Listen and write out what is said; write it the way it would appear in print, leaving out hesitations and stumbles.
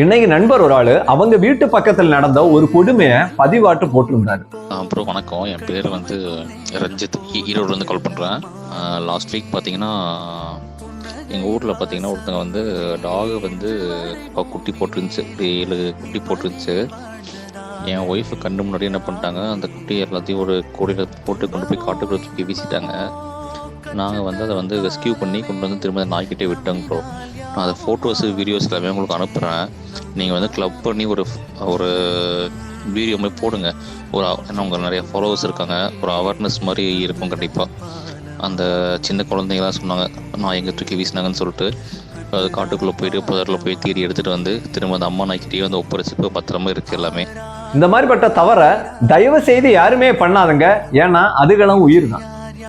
இன்னைக்கு நண்பர் ஒரு ஆளு அவங்க வீட்டு பக்கத்தில் நடந்த ஒரு கொடுமையை பதிவாட்டு போட்டிருந்தாரு. அப்புறம் வணக்கம், என் பேர் வந்து ரஞ்சித், ஈரோடுலேருந்து கால் பண்ணுறேன். லாஸ்ட் வீக் பார்த்தீங்கன்னா எங்கள் ஊரில் பார்த்தீங்கன்னா ஒருத்தங்க வந்து டாகை வந்து குட்டி போட்டுருந்துச்சு, ஒரு 7 குட்டி போட்டுருந்துச்சு. என் ஒய்ஃபு கண்ணு முன்னாடி என்ன பண்ணிட்டாங்க, அந்த குட்டி எல்லாத்தையும் ஒரு கூடையில் போட்டு கொண்டு போய் காட்டுக்குள்ளே தூக்கி வீசிட்டாங்க. நாங்கள் வந்து அதை வந்து ரெஸ்கியூ பண்ணி கொண்டு வந்து திரும்ப நாய்க்கிட்டே விட்டோங்க ப்ரோ. நான் அதை ஃபோட்டோஸு வீடியோஸ் எல்லாமே உங்களுக்கு அனுப்புகிறேன். நீங்கள் வந்து கிளப் பண்ணி ஒரு ஒரு வீடியோ மாதிரி போடுங்க. ஏன்னா உங்கள் நிறைய ஃபாலோவர்ஸ் இருக்காங்க, ஒரு அவேர்னஸ் மாதிரி இருக்கும் கண்டிப்பாக. அந்த சின்ன குழந்தைங்களாம் சொன்னாங்க நான் எங்கே தூக்கி வீசினாங்கன்னு சொல்லிட்டு, அது காட்டுக்குள்ளே போயிட்டு புதரில் போய் தேடி எடுத்துகிட்டு வந்து திரும்ப அந்த அம்மா நாய்க்கிட்டேயே வந்து ஒப்படைச்சு இப்போ பத்திரமா இருக்குது எல்லாமே. இந்த மாதிரிப்பட்ட தவறை தயவு செய்து யாருமே பண்ணாதுங்க. ஏன்னா அதுகளும் உயிர் தான்.